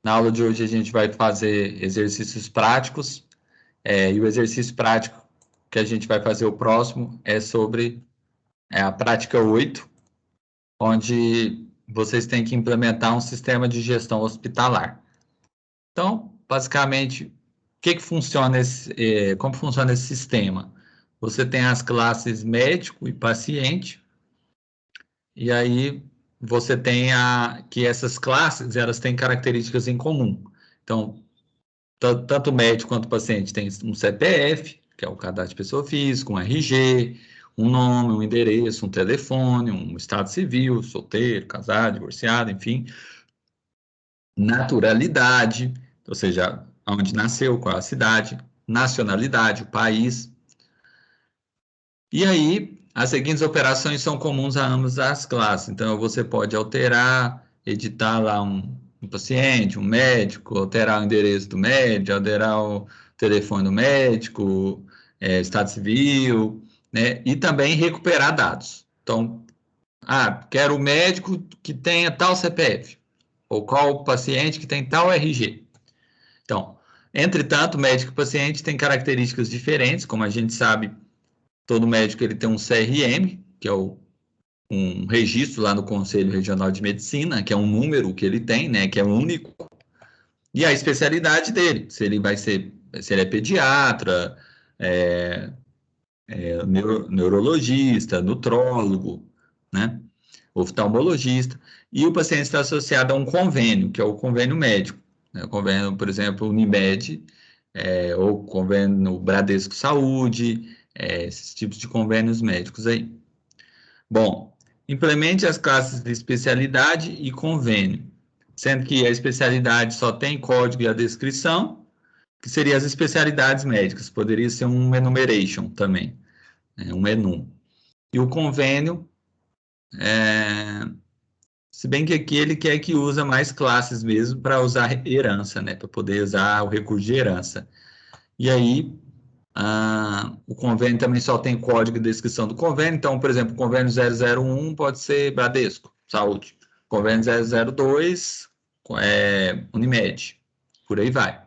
Na aula de hoje a gente vai fazer exercícios práticos, e o exercício prático que a gente vai fazer o próximo é sobre a prática 8, onde vocês têm que implementar um sistema de gestão hospitalar. Então, basicamente, como funciona esse sistema? Você tem as classes médico e paciente, e aí você tem que essas classes elas têm características em comum. Então, tanto o médico quanto o paciente tem um CPF, que é o cadastro de pessoa física, um RG, um nome, um endereço, um telefone, um estado civil, solteiro, casado, divorciado, enfim. Naturalidade, ou seja, onde nasceu, qual a cidade, nacionalidade, o país. E aí, as seguintes operações são comuns a ambas as classes. Então, você pode alterar, editar lá um paciente, um médico, alterar o endereço do médico, alterar o telefone do médico, estado civil, né? E também recuperar dados. Então, quero o médico que tenha tal CPF, ou qual paciente que tem tal RG. Então, entretanto, médico e paciente têm características diferentes, como a gente sabe, todo médico ele tem um CRM, que é um registro lá no Conselho Regional de Medicina, que é um número que ele tem, né, que é único, e a especialidade dele, se ele é pediatra, neurologista, nutrólogo, né, oftalmologista, e o paciente está associado a um convênio, que é o convênio médico, né, o convênio, por exemplo, Unimed, ou convênio Bradesco Saúde, esses tipos de convênios médicos aí. Bom, implemente as classes de especialidade e convênio, sendo que a especialidade só tem código e a descrição, que seriam as especialidades médicas, poderia ser um enumeration também, né, um menu. E o convênio, se bem que aqui ele quer que usa mais classes mesmo para usar herança, né, para poder usar o recurso de herança. E aí, o convênio também só tem código e descrição do convênio. Então, por exemplo, o convênio 001 pode ser Bradesco, Saúde. Convênio 002 Unimed. Por aí vai.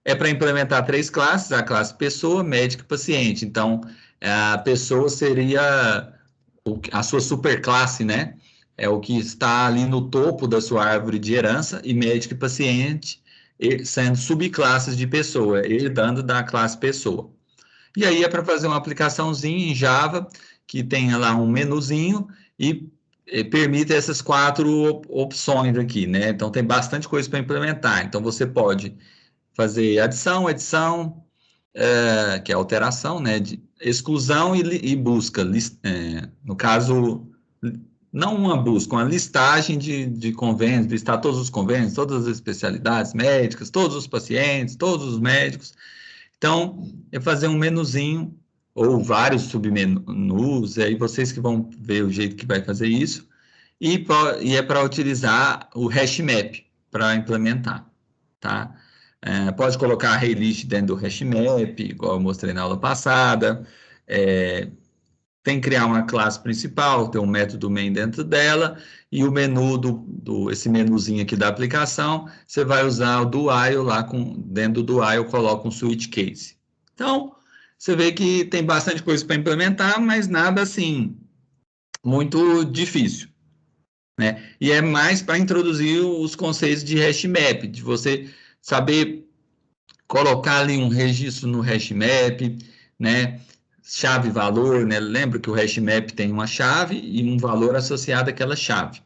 É para implementar 3 classes, a classe pessoa, médico e paciente. Então, a pessoa seria a sua superclasse, né? É o que está ali no topo da sua árvore de herança, e médico e paciente sendo subclasses de pessoa, herdando da classe pessoa. E aí é para fazer uma aplicaçãozinha em Java que tenha lá um menuzinho e permite essas 4 opções aqui, né? Então tem bastante coisa para implementar. Então você pode fazer adição, edição, que é alteração, né? De exclusão e busca. No caso, não uma busca, uma listagem de convênios, listar todos os convênios, todas as especialidades médicas, todos os pacientes, todos os médicos. Então, é fazer um menuzinho ou vários submenus, aí vocês que vão ver o jeito que vai fazer isso, e é para utilizar o hash map para implementar, tá? Pode colocar a Haylist dentro do hash map, igual eu mostrei na aula passada. Tem que criar uma classe principal, ter um método main dentro dela, e o menu esse menuzinho aqui da aplicação, você vai usar o do while lá, dentro do while coloca um switch case. Então, você vê que tem bastante coisa para implementar, mas nada assim, muito difícil, né? E é mais para introduzir os conceitos de hash map, de você saber colocar ali um registro no hash map, né? Chave valor, né? Lembra que o hash map tem uma chave e um valor associado àquela chave,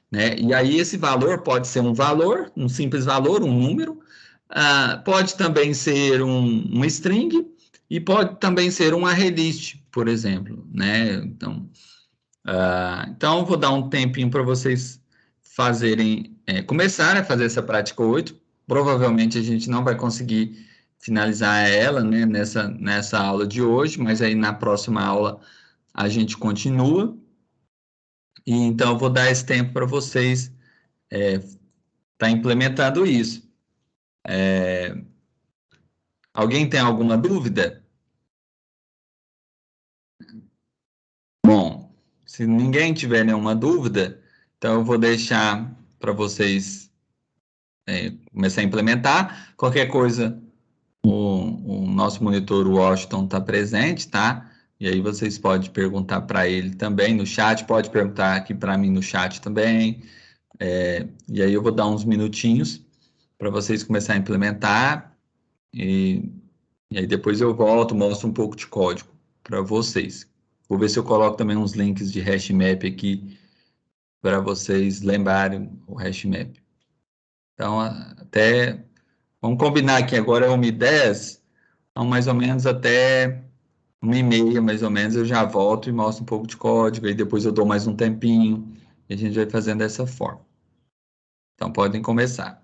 né? E aí esse valor pode ser um valor, um simples valor, um número, pode também ser um string e pode também ser um arraylist, por exemplo, né? Então vou dar um tempinho para vocês começarem a fazer essa prática 8. Provavelmente a gente não vai conseguir finalizar ela, né, nessa aula de hoje, mas aí na próxima aula a gente continua. E então eu vou dar esse tempo para vocês tá implementando isso. Alguém tem alguma dúvida? Bom, se ninguém tiver nenhuma dúvida, então eu vou deixar para vocês começar a implementar. Qualquer coisa, o nosso monitor Washington está presente, tá? E aí vocês podem perguntar para ele também no chat, pode perguntar aqui para mim no chat também. E aí eu vou dar uns minutinhos para vocês começarem a implementar. E, e aí depois eu volto, mostro um pouco de código para vocês. Vou ver se eu coloco também uns links de hashmap aqui para vocês lembrarem o hashmap. Então, até vamos combinar que agora é 1h10, então mais ou menos até 1h30, mais ou menos, eu já volto e mostro um pouco de código, e depois eu dou mais um tempinho, e a gente vai fazendo dessa forma. Então, podem começar.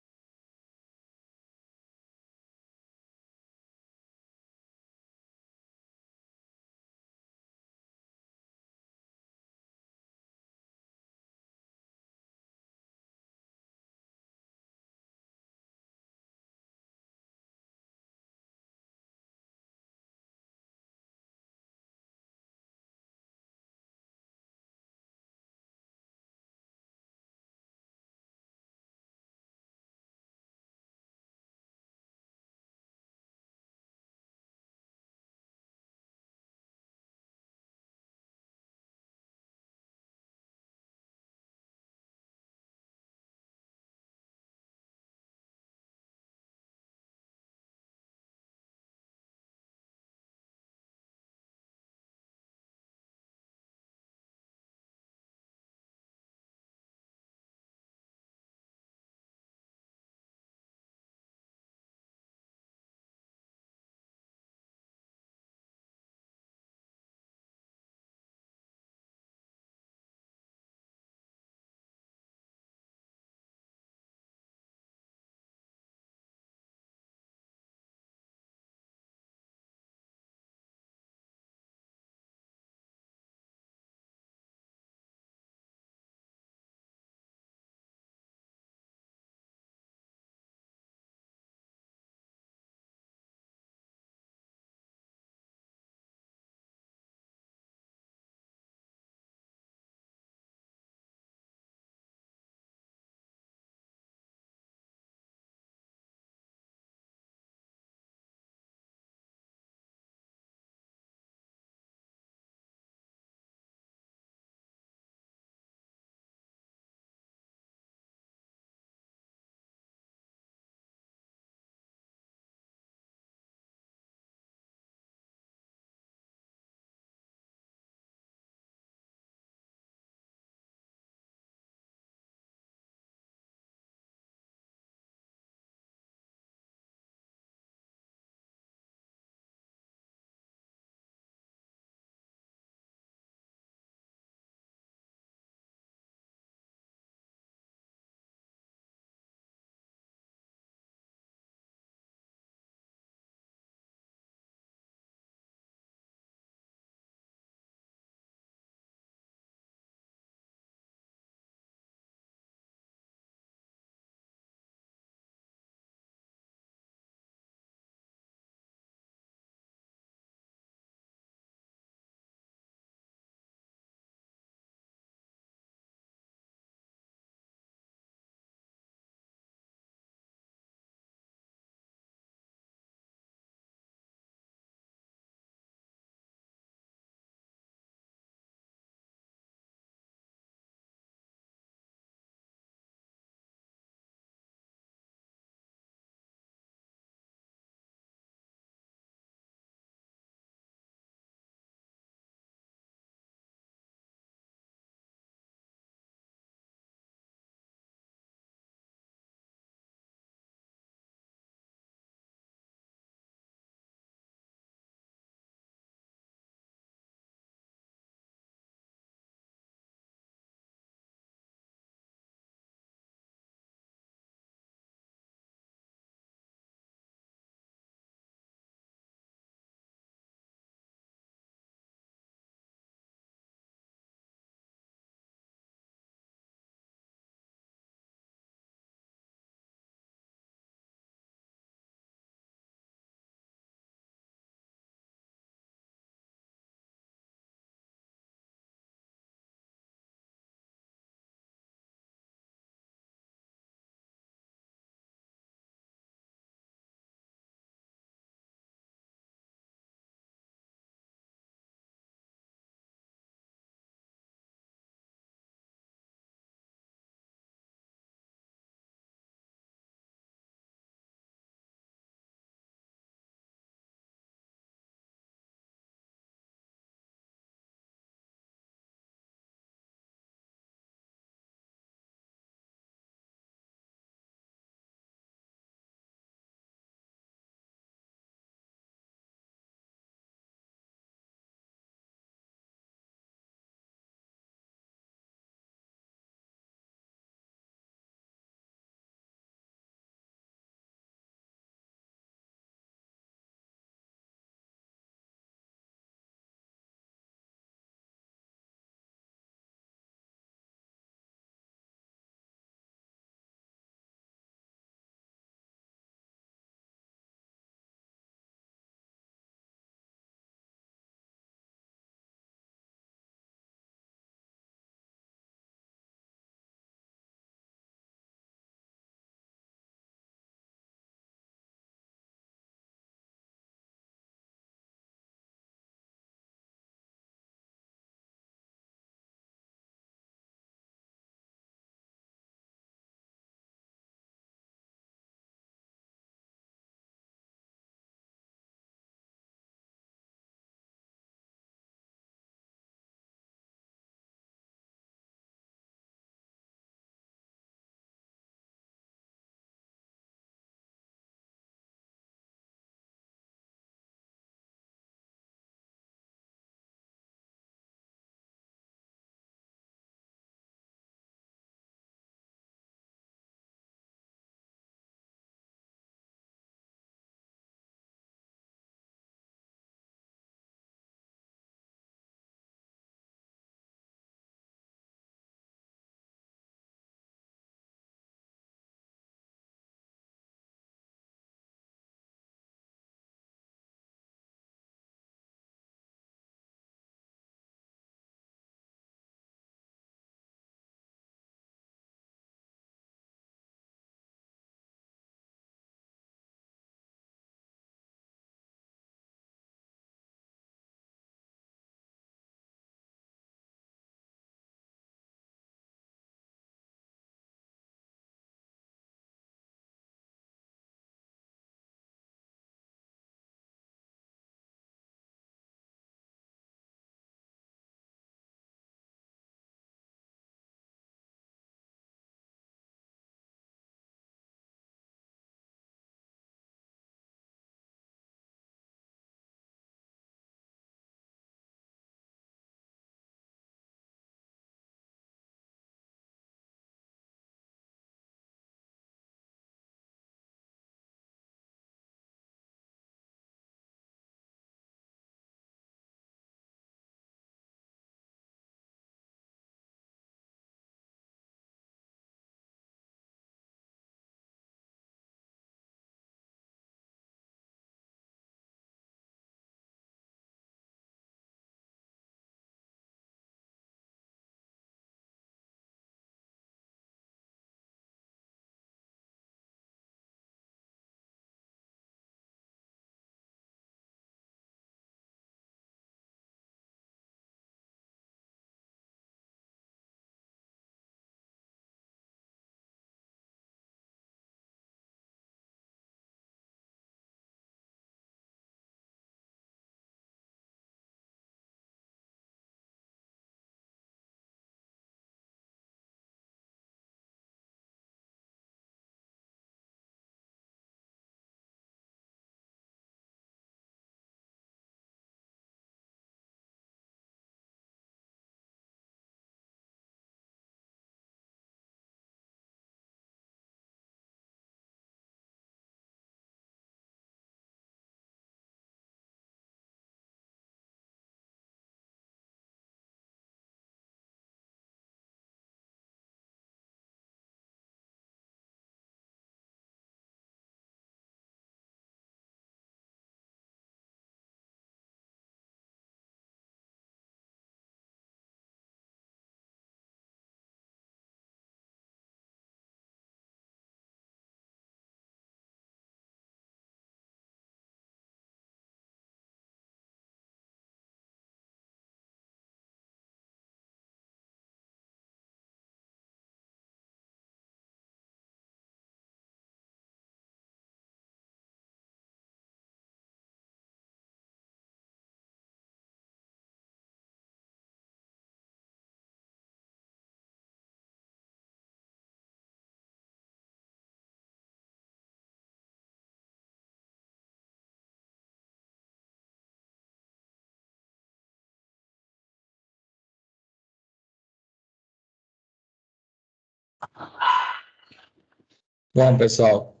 Bom, pessoal,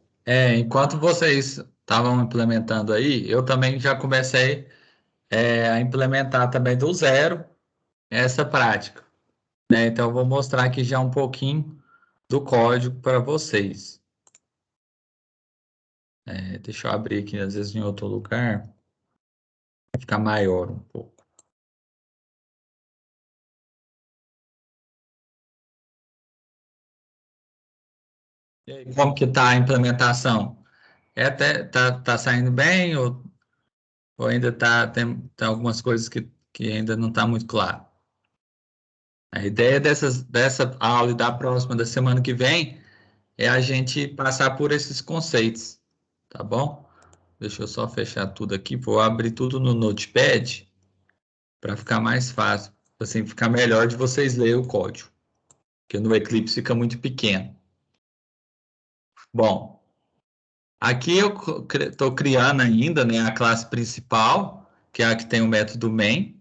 enquanto vocês estavam implementando aí, eu também já comecei a implementar também do zero essa prática, né? Então, eu vou mostrar aqui já um pouquinho do código para vocês. Deixa eu abrir aqui, às vezes, em outro lugar, para ficar maior um pouco. E aí, como que está a implementação? Tá saindo bem ou ainda tem algumas coisas que ainda não está muito claro? A ideia dessa aula e da próxima, da semana que vem, é a gente passar por esses conceitos, tá bom? Deixa eu só fechar tudo aqui, vou abrir tudo no Notepad para ficar mais fácil, assim, ficar melhor de vocês lerem o código, porque no Eclipse fica muito pequeno. Bom, aqui eu estou criando ainda, né, a classe principal, que é a que tem o método main.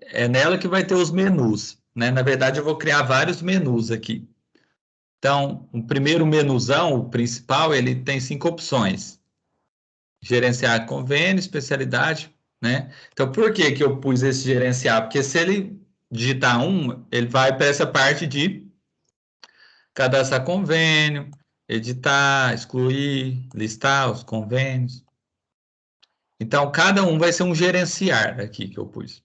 É nela que vai ter os menus, né? Na verdade, eu vou criar vários menus aqui. Então, o primeiro menuzão, o principal, ele tem 5 opções. Gerenciar convênio, especialidade, né? Então, por que que eu pus esse gerenciar? Porque se ele digitar um, ele vai para essa parte de cadastrar convênio, editar, excluir, listar os convênios. Então, cada um vai ser um gerenciar aqui que eu pus.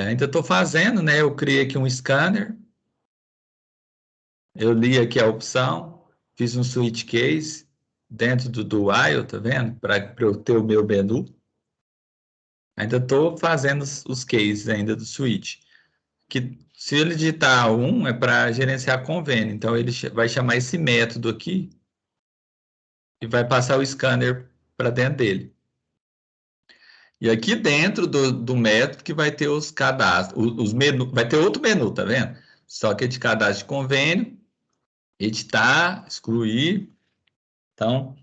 Ainda estou fazendo, né? Eu criei aqui um scanner, eu li aqui a opção, fiz um switch case dentro do while, tá vendo? Para eu ter o meu menu. Ainda estou fazendo os cases ainda do switch. Que se ele digitar um, é para gerenciar convênio. Então, ele vai chamar esse método aqui e vai passar o scanner para dentro dele. E aqui dentro do método que vai ter os cadastros, os menus, vai ter outro menu, tá vendo? Só que é de cadastro de convênio, editar, excluir. Então,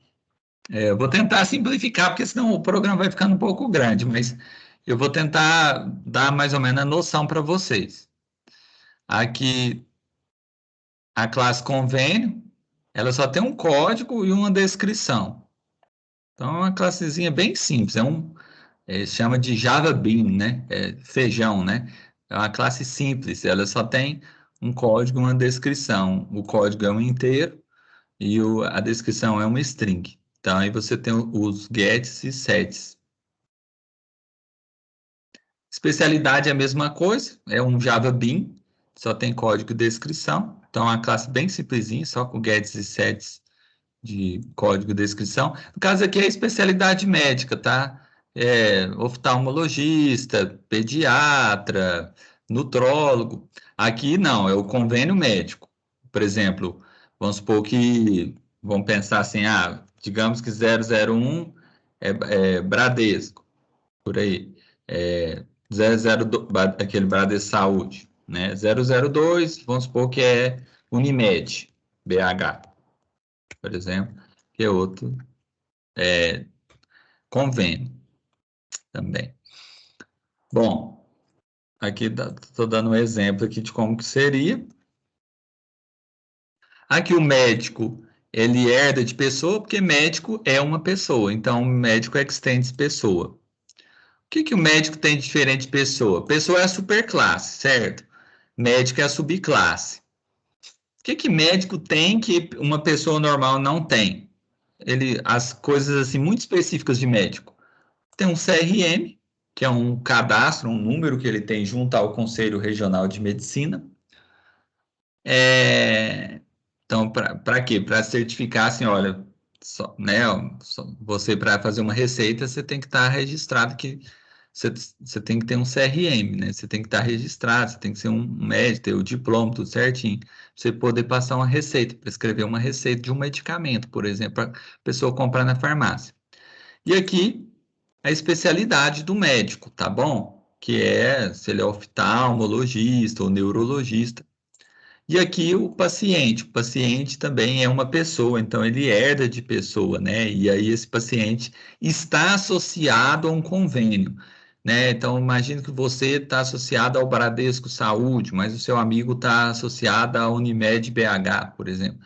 eu vou tentar simplificar, porque senão o programa vai ficando um pouco grande, mas eu vou tentar dar mais ou menos a noção para vocês. Aqui, a classe convênio, ela só tem um código e uma descrição. Então, é uma classezinha bem simples, se chama de Java Bean, né? Feijão, né? É uma classe simples, ela só tem um código e uma descrição. O código é um inteiro e a descrição é uma string. Então, aí você tem os gets e sets. Especialidade é a mesma coisa, é um Java Bean, só tem código e descrição. Então, é uma classe bem simplesinha, só com gets e sets de código e descrição. No caso aqui é especialidade médica, tá? Oftalmologista, pediatra, nutrólogo. Aqui não, é o convênio médico. Por exemplo, vamos supor que, vamos pensar assim, digamos que 001 é Bradesco, por aí. 002, aquele Bradesco Saúde, né? 002, vamos supor que é Unimed, BH, por exemplo, que é outro convênio também. Bom, aqui estou dando um exemplo aqui de como que seria. Aqui o médico, ele herda de pessoa, porque médico é uma pessoa, então médico extende pessoa. O que que o médico tem de diferente de pessoa? Pessoa é a superclasse, certo? Médico é a subclasse. O que que médico tem que uma pessoa normal não tem? As coisas assim muito específicas de médico. Tem um CRM, que é um cadastro, um número que ele tem junto ao Conselho Regional de Medicina. Então, para quê? Para certificar assim, olha, né, você para fazer uma receita, você tem que estar registrado que você tem que ter um CRM, né? Você tem que estar registrado, você tem que ser um médico, ter o diploma, tudo certinho, pra você poder passar uma receita, prescrever uma receita de um medicamento, por exemplo, para a pessoa comprar na farmácia. E aqui a especialidade do médico, tá bom? Que é se ele é oftalmologista ou neurologista. E aqui o paciente também é uma pessoa, então ele herda de pessoa, né? E aí esse paciente está associado a um convênio. né? Então, imagine que você está associado ao Bradesco Saúde, mas o seu amigo está associado à Unimed BH, por exemplo.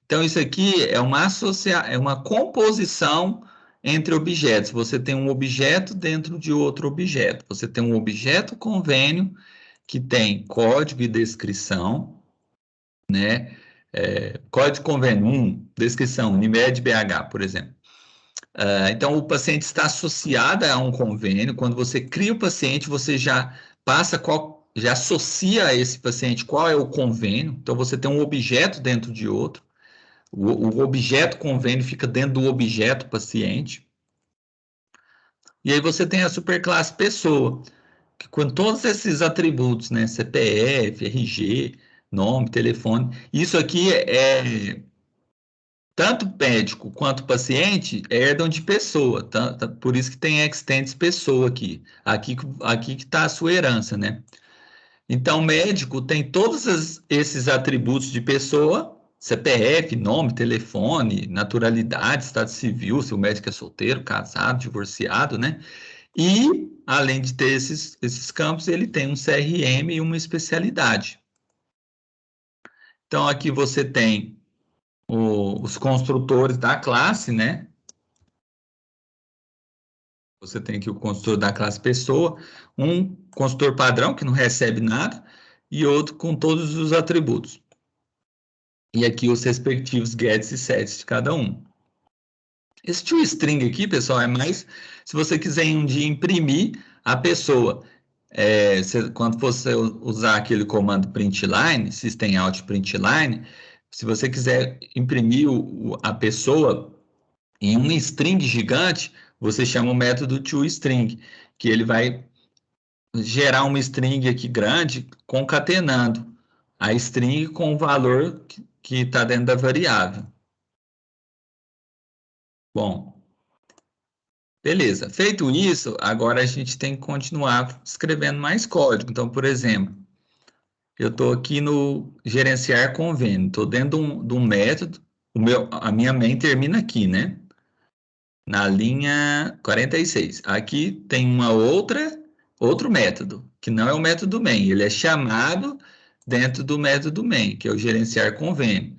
Então, isso aqui é uma composição entre objetos. Você tem um objeto dentro de outro objeto. Você tem um objeto convênio que tem código e descrição, né? Código convênio 1, descrição, Unimed BH, por exemplo. Então, o paciente está associado a um convênio. Quando você cria o paciente, você já já associa a esse paciente qual é o convênio. Então, você tem um objeto dentro de outro. O objeto convênio fica dentro do objeto paciente. E aí você tem a superclasse pessoa, que com todos esses atributos, né? CPF, RG, nome, telefone. Isso aqui tanto médico quanto paciente herdam de pessoa, por isso que tem extends pessoa aqui. Aqui que está a sua herança, né? Então, médico tem todos esses atributos de pessoa, CPF, nome, telefone, naturalidade, estado civil, se o médico é solteiro, casado, divorciado, né? E, além de ter esses campos, ele tem um CRM e uma especialidade. Então, aqui você tem os construtores da classe, né? Você tem aqui o construtor da classe pessoa, um construtor padrão que não recebe nada e outro com todos os atributos. E aqui os respectivos gets e sets de cada um. Esse toString aqui, pessoal, é mais se você quiser um dia imprimir a pessoa. Quando você usar aquele comando println, systemout println, se você quiser imprimir a pessoa em uma string gigante, você chama o método toString, que ele vai gerar uma string aqui grande, concatenando a string com o valor que está dentro da variável. Bom, beleza. Feito isso, agora a gente tem que continuar escrevendo mais código. Então, por exemplo, eu estou aqui no gerenciar convênio, estou dentro de um método, a minha main termina aqui, né? Na linha 46. Aqui tem outro método, que não é o método main, ele é chamado dentro do método main, que é o gerenciar convênio.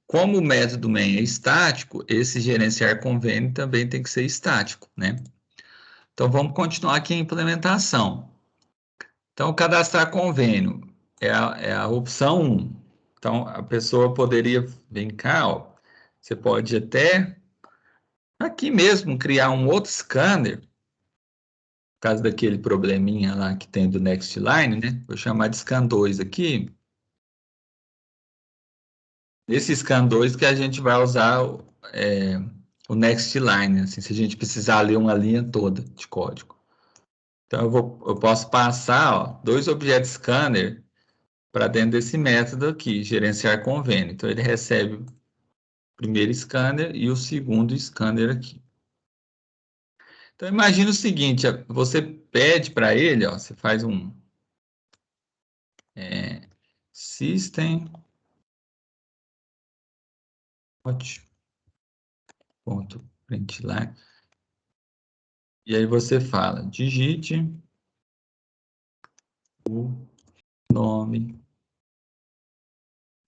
Como o método main é estático, esse gerenciar convênio também tem que ser estático, né? Então, vamos continuar aqui a implementação. Então, cadastrar convênio é a opção 1. Então, a pessoa poderia, vem cá, ó, você pode até aqui mesmo criar um outro scanner, por causa daquele probleminha lá que tem do Nextline, né? Vou chamar de scan 2 aqui. Esse scan 2 que a gente vai usar o Nextline, assim, se a gente precisar ler uma linha toda de código. Então, eu posso passar, ó, dois objetos scanner para dentro desse método aqui, gerenciar convênio. Então, ele recebe o primeiro scanner e o segundo scanner aqui. Então, imagina o seguinte, você pede para ele, ó, você faz um system ponto println, e aí você fala, digite o nome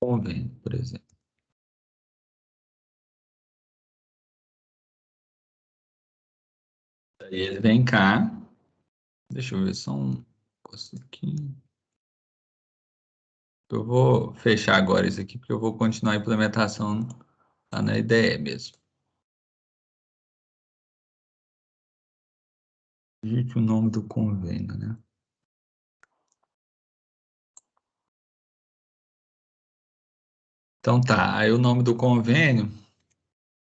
convênio, por exemplo. Aí ele vem cá, deixa eu ver só um negócio aqui. Eu vou fechar agora isso aqui, porque eu vou continuar a implementação lá na IDE mesmo. Digite o nome do convênio, né? Então tá, aí o nome do convênio,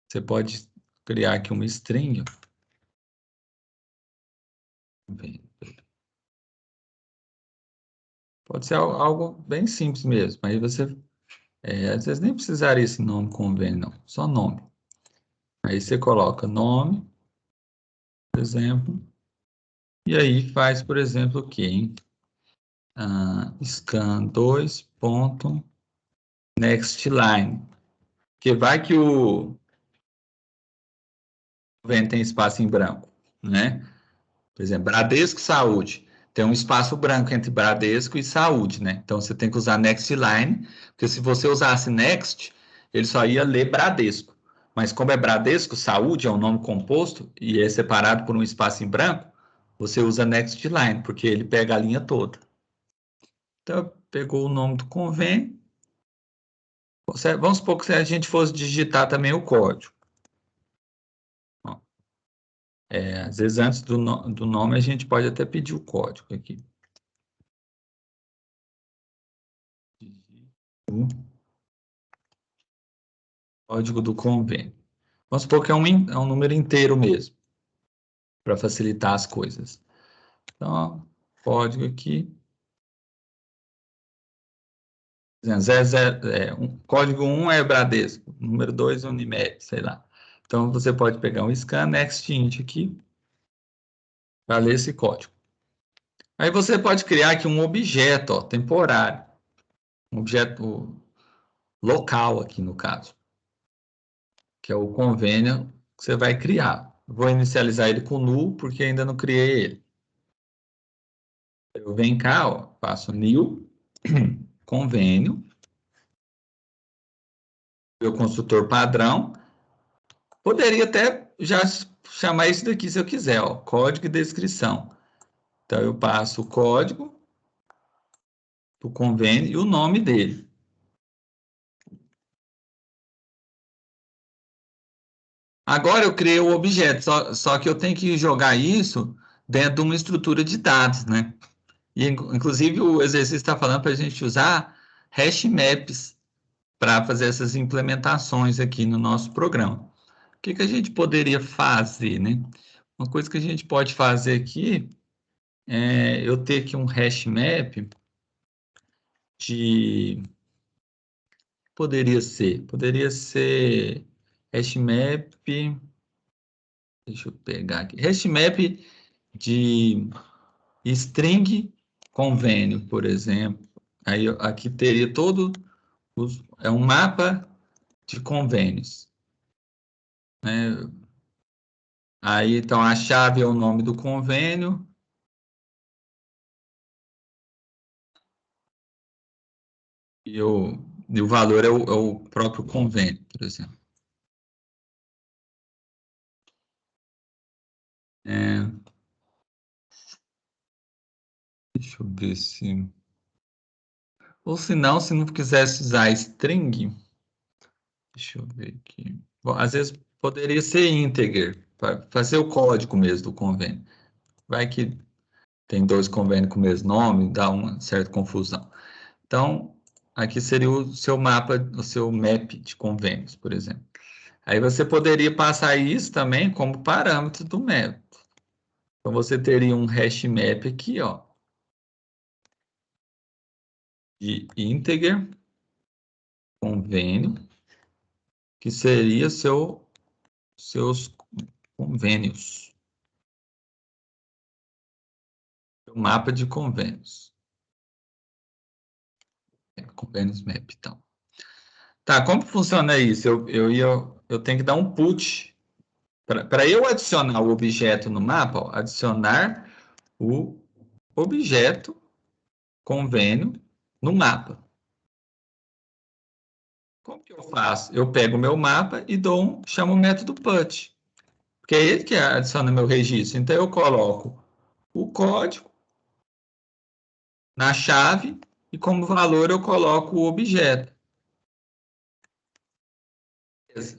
você pode criar aqui uma string. Pode ser algo bem simples mesmo, aí você, às vezes nem precisaria esse nome convênio, não, só nome. Aí você coloca nome, por exemplo, e aí faz, por exemplo, o quê, hein? Scan 2.nextLine, que vai que o convênio tem espaço em branco, né? Por exemplo, Bradesco Saúde. Tem um espaço branco entre Bradesco e Saúde, né? Então você tem que usar Next Line, porque se você usasse Next, ele só ia ler Bradesco. Mas como é Bradesco Saúde, é um nome composto e é separado por um espaço em branco, você usa Next Line, porque ele pega a linha toda. Então, pegou o nome do convênio. Vamos supor que se a gente fosse digitar também o código. Às vezes, antes do nome, a gente pode até pedir o código aqui. O código do convênio. Vamos supor que é um número inteiro mesmo, para facilitar as coisas. Então, ó, código aqui. Código 1 é Bradesco, número 2 é Unimed, sei lá. Então, você pode pegar um scan next int aqui para ler esse código. Aí você pode criar aqui um objeto, ó, temporário. Um objeto local aqui no caso, que é o convênio que você vai criar. Vou inicializar ele com null, porque ainda não criei ele. Eu venho cá, ó, faço new convênio, meu construtor padrão. Poderia até já chamar isso daqui se eu quiser, ó, código e descrição. Então eu passo o código do convênio e o nome dele. Agora eu criei o objeto, só que eu tenho que jogar isso dentro de uma estrutura de dados, né? E, inclusive, o exercício está falando para a gente usar hash maps para fazer essas implementações aqui no nosso programa. O que a gente poderia fazer, né? Uma coisa que a gente pode fazer aqui é eu ter aqui um hash map de... Poderia ser hash map... Deixa eu pegar aqui. Hash map de string convênio, por exemplo. Aí aqui teria todo... É um mapa de convênios, né? Aí, então, a chave é o nome do convênio. E o valor é o próprio convênio, por exemplo. É, deixa eu ver se... Ou se não, se não quisesse usar string, deixa eu ver aqui. Bom, às vezes poderia ser integer, para fazer o código mesmo do convênio. Vai que tem dois convênios com o mesmo nome, dá uma certa confusão. Então, aqui seria o seu mapa, o seu map de convênios, por exemplo. Aí você poderia passar isso também como parâmetro do método. Então, você teria um hash map aqui, ó, de integer convênio, que seria seus convênios. O mapa de convênios. Convênios map, então. Tá, como funciona isso? Eu tenho que dar um put. Para eu adicionar o objeto no mapa, ó, adicionar o objeto convênio no mapa. Como que eu faço? Eu pego o meu mapa e chamo o método put, porque é ele que adiciona meu registro. Então eu coloco o código na chave e como valor eu coloco o objeto.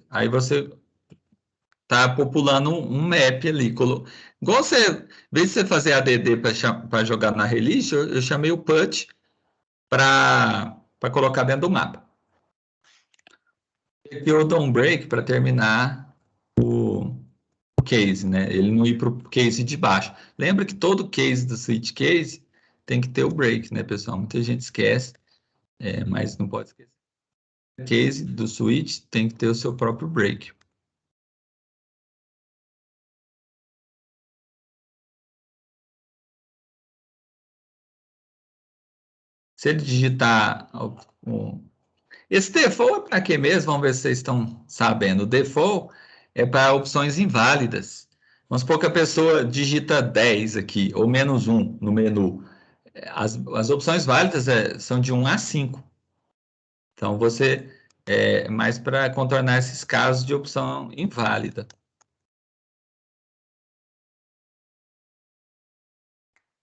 Aí você está populando um map ali. Igual você, em vez de você fazer ADD para jogar na release, eu chamei o put para colocar dentro do mapa. Aqui eu dou um break para terminar o case, né? Ele não ir para o case de baixo. Lembra que todo case do switch case tem que ter o break, né, pessoal? Muita gente esquece, mas não pode esquecer. O case do switch tem que ter o seu próprio break. Se ele digitar esse default é para quê mesmo? Vamos ver se vocês estão sabendo. O default é para opções inválidas. Vamos supor que a pessoa digita 10 aqui, ou menos um no menu. As opções válidas são de 1 a 5. Então, você mais para contornar esses casos de opção inválida.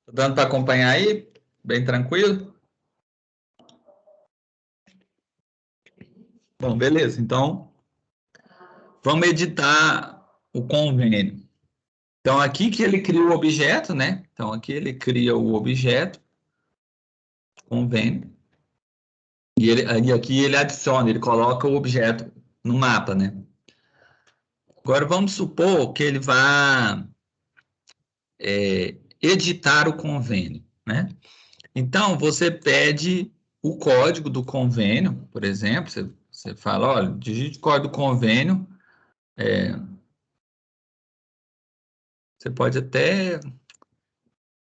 Tá dando para acompanhar aí? Bem tranquilo? Bom, beleza. Então, vamos editar o convênio. Então, aqui que ele cria o objeto, né? Então, aqui ele cria o objeto, convênio. E aqui ele adiciona, ele coloca o objeto no mapa, né? Agora, vamos supor que ele vá editar o convênio, né? Então, você pede o código do convênio, por exemplo, você fala, olha, digite o código do convênio, você pode até,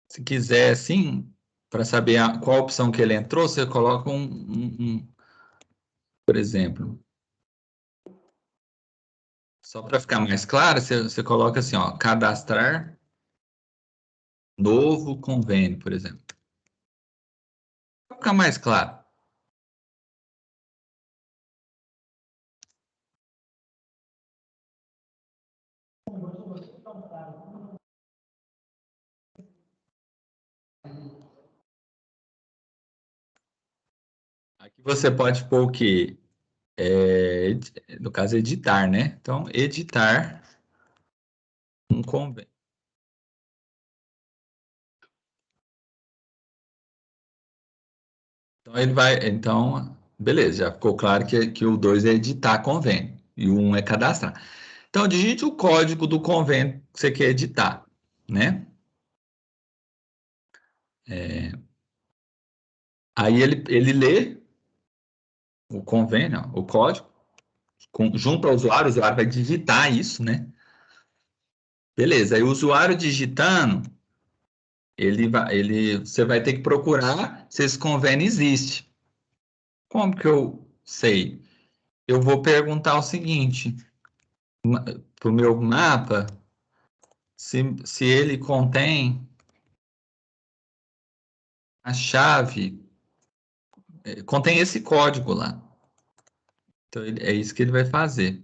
se quiser, assim, para saber qual opção que ele entrou, você coloca por exemplo, só para ficar mais claro, você coloca assim, ó, cadastrar novo convênio, por exemplo. Para ficar mais claro. Aqui você pode pôr o quê? No caso, editar, né? Então, editar um convênio. Então, ele vai. Então, beleza, já ficou claro que o 2 é editar convênio e o 1 é cadastrar. Então, digite o código do convênio que você quer editar, né? Aí ele lê o convênio, ó, o código, junto ao usuário, o usuário vai digitar isso, né? Beleza, aí o usuário digitando, você vai ter que procurar se esse convênio existe. Como que eu sei? Eu vou perguntar o seguinte, para o meu mapa, se ele contém a chave, contém esse código lá. Então, é isso que ele vai fazer.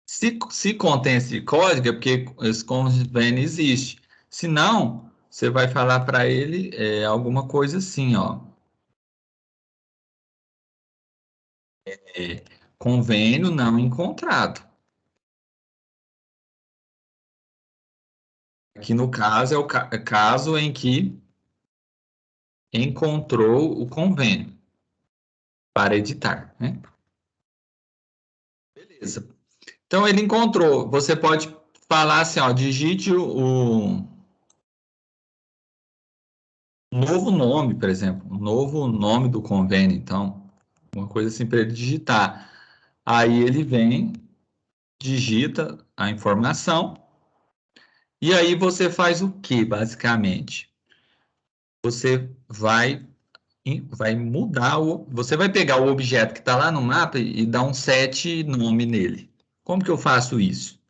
Se contém esse código, é porque esse convênio existe. Se não, você vai falar para ele alguma coisa assim, ó. Convênio não encontrado. Aqui no caso é o caso em que encontrou o convênio para editar, né? Beleza. Então ele encontrou. Você pode falar assim, ó, digite o novo nome, por exemplo, o novo nome do convênio. Então, uma coisa assim para ele digitar. Aí ele vem, digita a informação e aí você faz o que, basicamente? Você vai mudar você vai pegar o objeto que está lá no mapa e dar um set nome nele. Como que eu faço isso?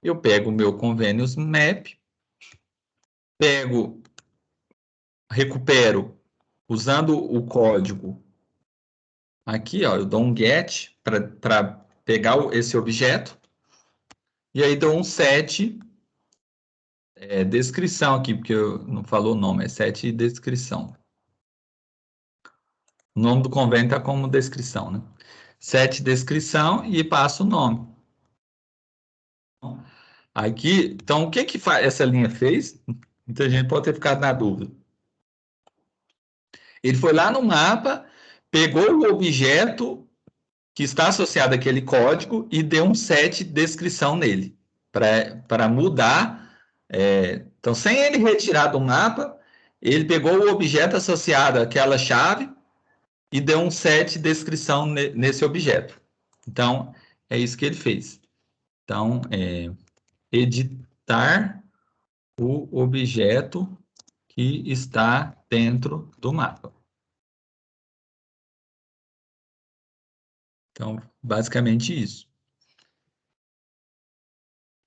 Eu pego o meu convênios map, pego, recupero usando o código aqui, ó, eu dou um get para pegar esse objeto e aí dou um set descrição aqui, porque eu não falou o nome, é set descrição. O nome do convênio está como descrição, né? Set descrição e passo o nome. Aqui, então, o que que essa linha fez? Muita gente pode ter ficado na dúvida. Ele foi lá no mapa, pegou o objeto que está associado àquele código e deu um set descrição nele, para mudar. Então, sem ele retirar do mapa, ele pegou o objeto associado àquela chave e deu um set descrição nesse objeto. Então, é isso que ele fez. Então, editar o objeto que está dentro do mapa. Então, basicamente isso.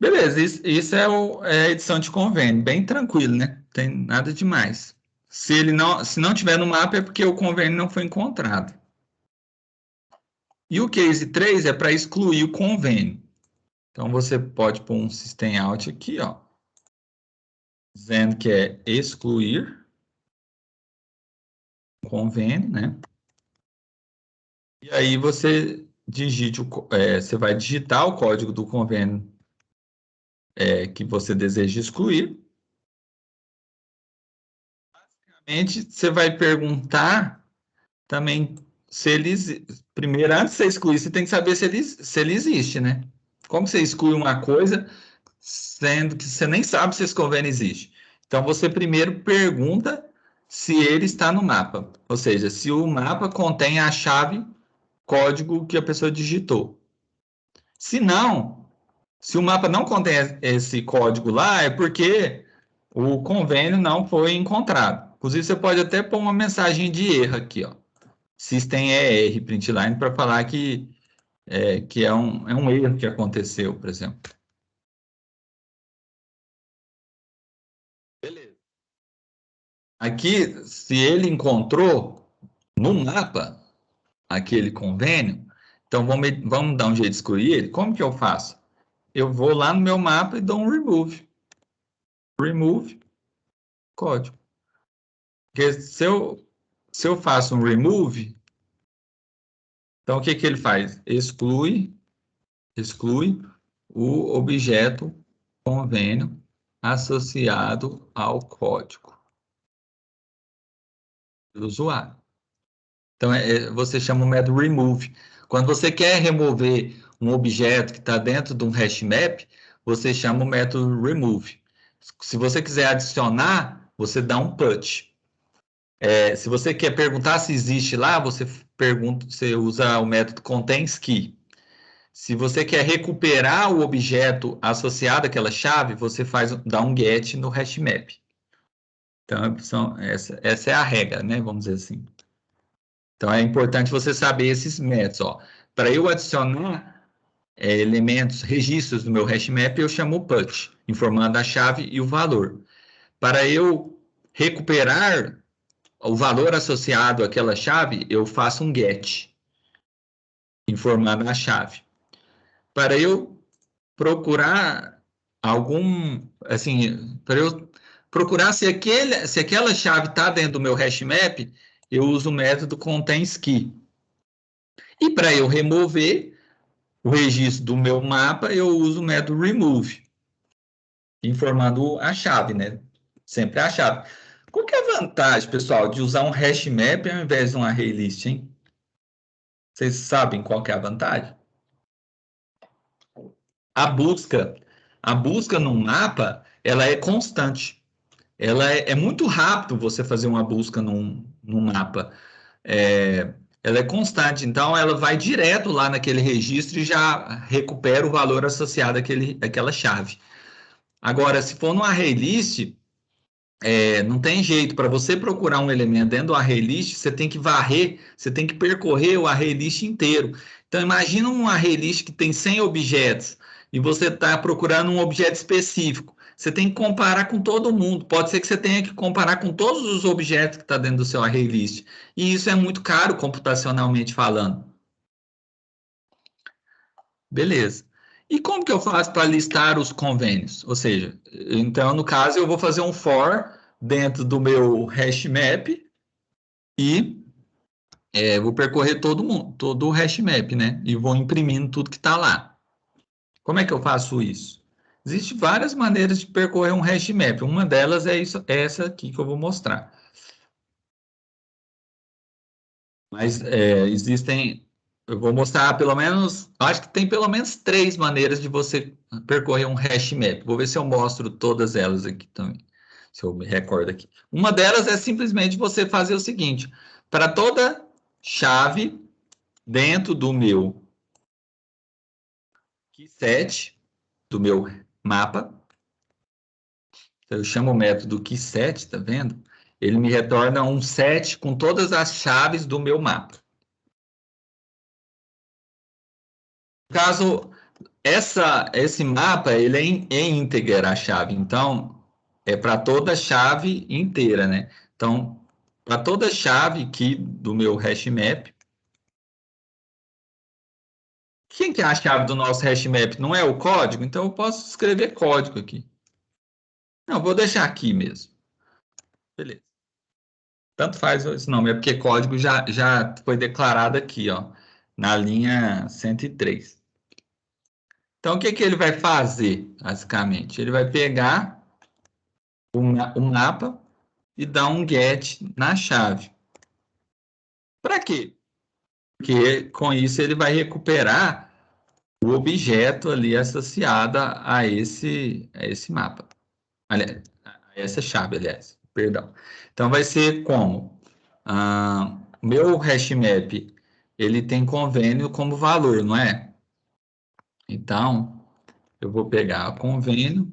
Beleza, isso é a edição de convênio, bem tranquilo, né? Tem nada demais. Se não tiver no mapa é porque o convênio não foi encontrado. E o case 3 é para excluir o convênio. Então você pode pôr um system out aqui, ó, dizendo que é excluir o convênio, né? E aí você você vai digitar o código do convênio que você deseja excluir. Basicamente, você vai perguntar também se eles. Primeiro, antes de você excluir, você tem que saber se ele existe, né? Como você exclui uma coisa, sendo que você nem sabe se esse convênio existe? Então, você primeiro pergunta se ele está no mapa, ou seja, se o mapa contém a chave código que a pessoa digitou. Se não, se o mapa não contém esse código lá, é porque o convênio não foi encontrado. Inclusive, você pode até pôr uma mensagem de erro aqui, ó. System ER println para falar que é um erro que aconteceu, por exemplo. Beleza. Aqui, se ele encontrou no mapa aquele convênio, então vamos dar um jeito de excluir ele. Como que eu faço? Eu vou lá no meu mapa e dou um remove. Remove código. Porque se eu faço um remove, então o que que ele faz? Exclui o objeto convênio associado ao código do usuário. Então, você chama o método remove. Quando você quer remover um objeto que está dentro de um hash map, você chama o método remove. Se você quiser adicionar, você dá um put. Se você quer perguntar se existe lá, você usa o método contains key. Se você quer recuperar o objeto associado àquela chave, você dá um get no hash map. Então, essa é a regra, né? Vamos dizer assim. Então, é importante você saber esses métodos. Para eu adicionar elementos, registros no meu hashmap, eu chamo o put, informando a chave e o valor. Para eu recuperar o valor associado àquela chave, eu faço um get, informando a chave. Para eu procurar para eu procurar se aquela chave está dentro do meu hashmap, eu uso o método contains key. E para eu remover o registro do meu mapa, eu uso o método remove, informando a chave, né? Sempre a chave. Qual que é a vantagem, pessoal, de usar um hash map ao invés de um array list, hein? Vocês sabem qual que é a vantagem? A busca, a busca no mapa, ela é constante. É muito rápido você fazer uma busca num mapa. Ela é constante, então ela vai direto lá naquele registro e já recupera o valor associado àquela chave. Agora, se for no array list, não tem jeito. Para você procurar um elemento dentro do array list, você tem que varrer, você tem que percorrer o array list inteiro. Então, imagina um array list que tem 100 objetos e você está procurando um objeto específico. Você tem que comparar com todo mundo. Pode ser que você tenha que comparar com todos os objetos que estão dentro do seu array list. E isso é muito caro computacionalmente falando. Beleza. E como que eu faço para listar os convênios? Ou seja, então, no caso, eu vou fazer um for dentro do meu hash map e vou percorrer todo o hash map, né? E vou imprimindo tudo que está lá. Como é que eu faço isso? Existem várias maneiras de percorrer um hash map. Uma delas é essa aqui que eu vou mostrar. Mas eu vou mostrar pelo menos, acho que tem pelo menos 3 maneiras de você percorrer um hash map. Vou ver se eu mostro todas elas aqui também, se eu me recordo aqui. Uma delas é simplesmente você fazer o seguinte: para toda chave dentro do meu keyset, do meu mapa, eu chamo o método keyset, tá vendo? Ele me retorna um set com todas as chaves do meu mapa. No caso, esse mapa, ele é ínteger a chave, então é para toda chave inteira, né? Então, para toda chave aqui do meu hash map, quem que é a chave do nosso hash map? Não é o código? Então eu posso escrever código aqui. Não, vou deixar aqui mesmo. Beleza. Tanto faz esse nome, é porque código já foi declarado aqui, ó, na linha 103. Então, o que que ele vai fazer, basicamente? Ele vai pegar o mapa e dar um get na chave. Para quê? Porque com isso ele vai recuperar o objeto ali associado a esse mapa. Aliás, a essa chave, aliás, perdão. Então vai ser como? Meu hashmap, ele tem convênio como valor, não é? Então, eu vou pegar convênio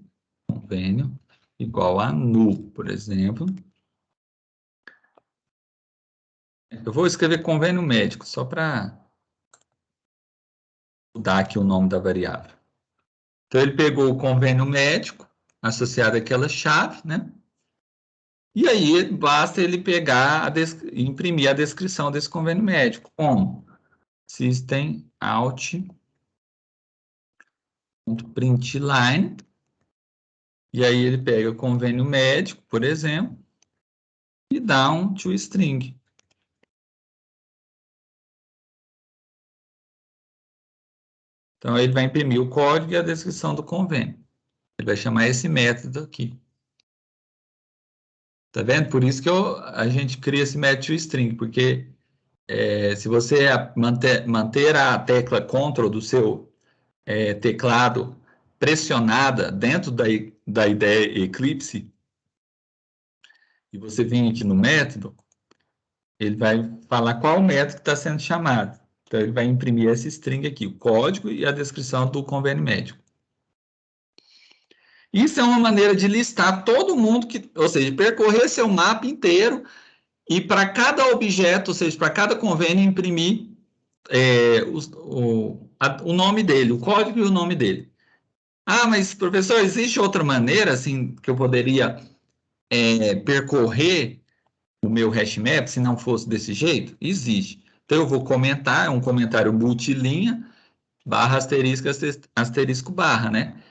igual a nu, por exemplo. Eu vou escrever convênio médico, só para mudar aqui o nome da variável. Então, ele pegou o convênio médico associado àquela chave, né? E aí, basta ele pegar, imprimir a descrição desse convênio médico. Como? System out.println. E aí, ele pega o convênio médico, por exemplo, e dá um toString. Então, ele vai imprimir o código e a descrição do convênio. Ele vai chamar esse método aqui. Tá vendo? Por isso que a gente cria esse método toString, porque se você manter a tecla Ctrl do seu teclado pressionada dentro da ideia Eclipse, e você vem aqui no método, ele vai falar qual método está sendo chamado. Então, ele vai imprimir essa string aqui, o código e a descrição do convênio médico. Isso é uma maneira de listar todo mundo ou seja, percorrer seu mapa inteiro e para cada objeto, ou seja, para cada convênio, imprimir o nome dele, o código e o nome dele. Ah, mas professor, existe outra maneira assim que eu poderia percorrer o meu hashmap se não fosse desse jeito? Existe. Então eu vou comentar, é um comentário multilinha, barra asterisco, asterisco barra, né?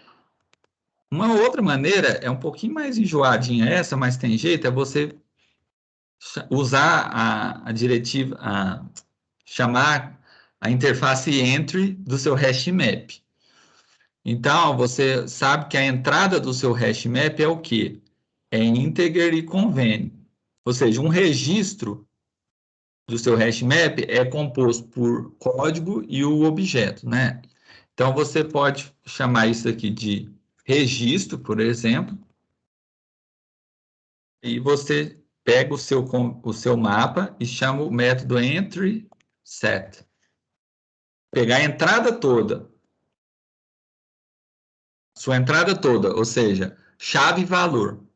Uma outra maneira, é um pouquinho mais enjoadinha essa, mas tem jeito, é você usar a diretiva, chamar a interface entry do seu hashmap. Então, você sabe que a entrada do seu hashmap é o quê? É integer e convênio. Ou seja, um registro do seu hashmap é composto por código e o objeto, né? Então, você pode chamar isso aqui de registro, por exemplo, e você pega o seu mapa e chama o método entry set. Pegar a entrada toda, sua entrada toda, ou seja, chave e valor.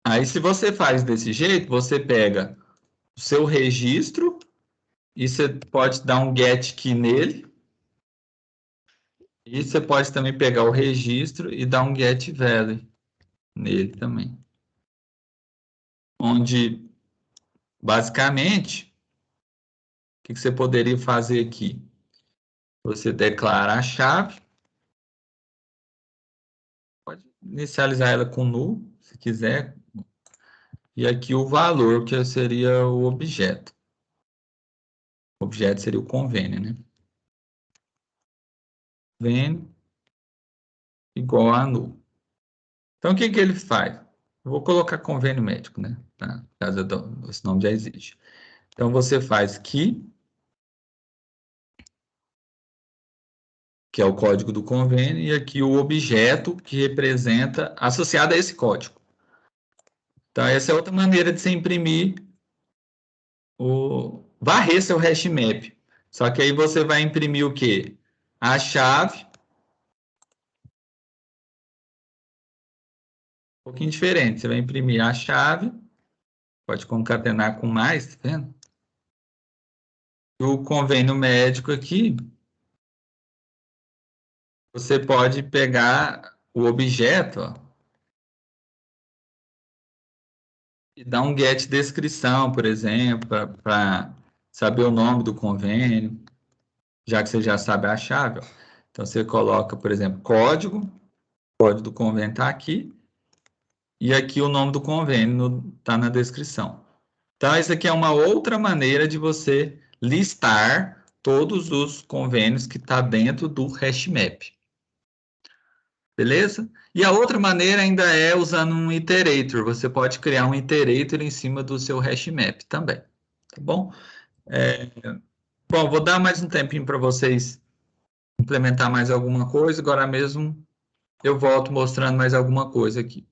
Aí, se você faz desse jeito, você pega o seu registro e você pode dar um get key nele. E você pode também pegar o registro e dar um get value nele também. Onde, basicamente, o que você poderia fazer aqui? Você declara a chave, pode inicializar ela com null, se quiser, e aqui o valor, que seria o objeto. O objeto seria o convênio, né? Convênio igual a null. Então, o que que ele faz? Eu vou colocar convênio médico, né? Tá? Por causa esse nome já existe. Então, você faz que é o código do convênio, e aqui o objeto que representa, associado a esse código. Então, essa é outra maneira de você imprimir varrer seu hash map. Só que aí você vai imprimir o quê? A chave, um pouquinho diferente. Você vai imprimir a chave, pode concatenar com mais, tá vendo? O convênio médico aqui, você pode pegar o objeto, ó, e dar um get descrição, por exemplo, para saber o nome do convênio, já que você já sabe a chave, ó. Então você coloca, por exemplo, código do convênio está aqui, e aqui o nome do convênio está na descrição. Então, isso aqui é uma outra maneira de você listar todos os convênios que está dentro do HashMap. Beleza? E a outra maneira ainda é usando um iterator. Você pode criar um iterator em cima do seu HashMap também. Tá bom? É, bom, vou dar mais um tempinho para vocês implementar mais alguma coisa. Agora mesmo eu volto mostrando mais alguma coisa aqui.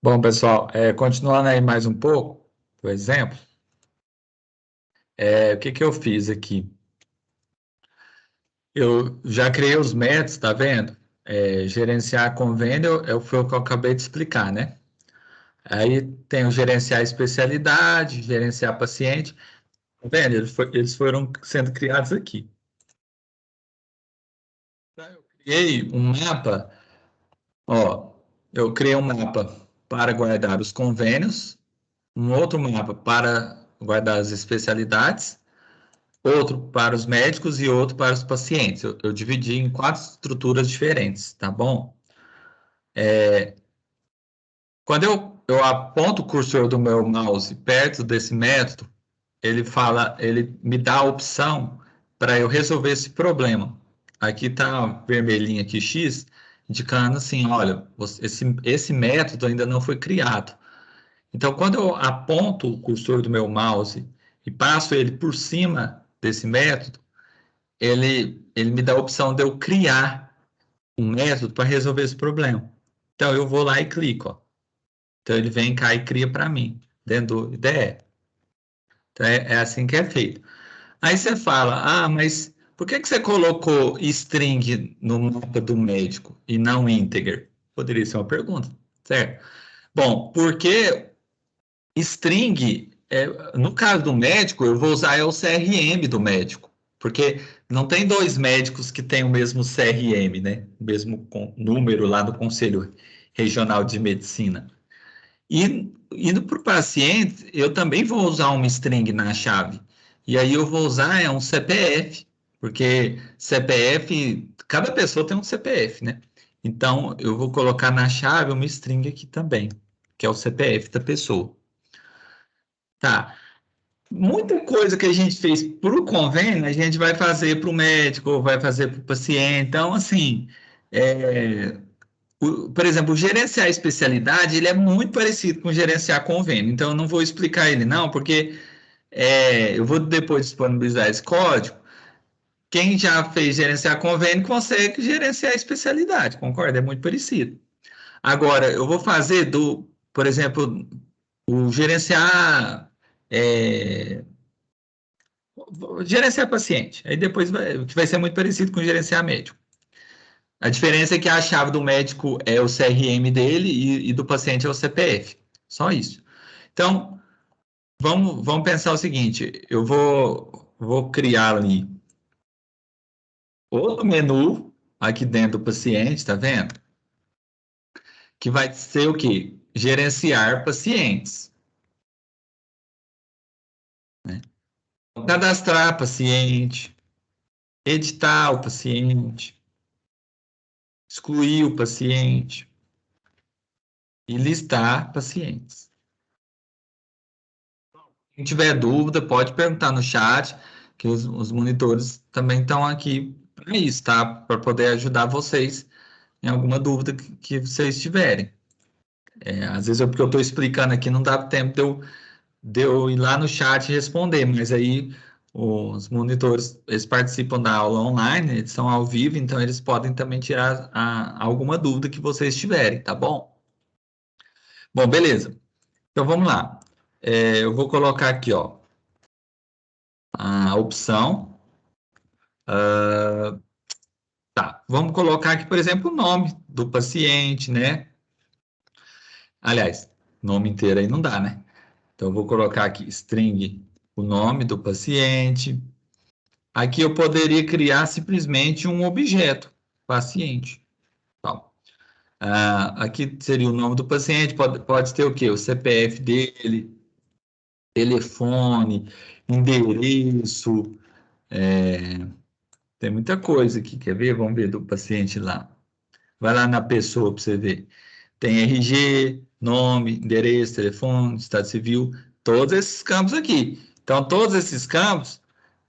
Bom, pessoal, continuando aí mais um pouco, por exemplo, o que que eu fiz aqui? Eu já criei os métodos, tá vendo? Gerenciar convênio foi o que eu acabei de explicar, né? Aí tem o gerenciar especialidade, gerenciar paciente, tá vendo? Eles foram sendo criados aqui. Então, eu criei um mapa, ó, eu criei um mapa para guardar os convênios, um outro mapa para guardar as especialidades, outro para os médicos e outro para os pacientes. Eu dividi em 4 estruturas diferentes, tá bom? Quando eu aponto o cursor do meu mouse perto desse método, ele me dá a opção para eu resolver esse problema. Aqui está vermelhinho aqui X, indicando assim, olha, esse método ainda não foi criado. Então, quando eu aponto o cursor do meu mouse e passo ele por cima desse método, ele me dá a opção de eu criar um método para resolver esse problema. Então, eu vou lá e clico, ó. Então, ele vem cá e cria para mim, dentro do IDE. Então, é assim que é feito. Aí você fala, mas por que que você colocou string no mapa do médico e não integer? Poderia ser uma pergunta, certo? Bom, porque string, no caso do médico, eu vou usar o CRM do médico, porque não tem dois médicos que têm o mesmo CRM, né? O mesmo número lá do Conselho Regional de Medicina. E indo para o paciente, eu também vou usar uma string na chave. E aí eu vou usar um CPF, porque CPF, cada pessoa tem um CPF, né? Então eu vou colocar na chave uma string aqui também, que é o CPF da pessoa. Tá. Muita coisa que a gente fez para o convênio, a gente vai fazer para o médico, ou vai fazer para o paciente. Então, assim, é, por exemplo, o gerenciar especialidade, ele é muito parecido com gerenciar convênio. Então, eu não vou explicar ele não, porque eu vou depois disponibilizar esse código. Quem já fez gerenciar convênio consegue gerenciar especialidade, concorda? É muito parecido. Agora, eu vou fazer por exemplo, o é, gerenciar paciente. Aí depois que vai ser muito parecido com gerenciar médico. A diferença é que a chave do médico é o CRM dele e do paciente é o CPF. Só isso. Então, vamos pensar o seguinte: eu vou criar ali outro menu aqui dentro do paciente, tá vendo? Que vai ser o quê? Gerenciar pacientes, né? Cadastrar paciente, editar o paciente, excluir o paciente e listar pacientes. Quem tiver dúvida, pode perguntar no chat, que os monitores também estão aqui para isso, tá? Para poder ajudar vocês em alguma dúvida que vocês tiverem. Às vezes, porque eu estou explicando aqui, não dá tempo de eu ir lá no chat e responder, mas aí os monitores, eles participam da aula online, eles são ao vivo, então eles podem também tirar alguma dúvida que vocês tiverem, tá bom? Bom, beleza. Então, vamos lá. Eu vou colocar aqui, ó, a opção. Tá, vamos colocar aqui, por exemplo, o nome do paciente, né? Aliás, nome inteiro aí não dá, né? Então, eu vou colocar aqui string, o nome do paciente. Aqui eu poderia criar simplesmente um objeto, paciente. Então, aqui seria o nome do paciente, pode ter o quê? O CPF dele, telefone, endereço, tem muita coisa aqui, quer ver? Vamos ver do paciente lá. Vai lá na pessoa para você ver. Tem RG, nome, endereço, telefone, estado civil, todos esses campos aqui. Então, todos esses campos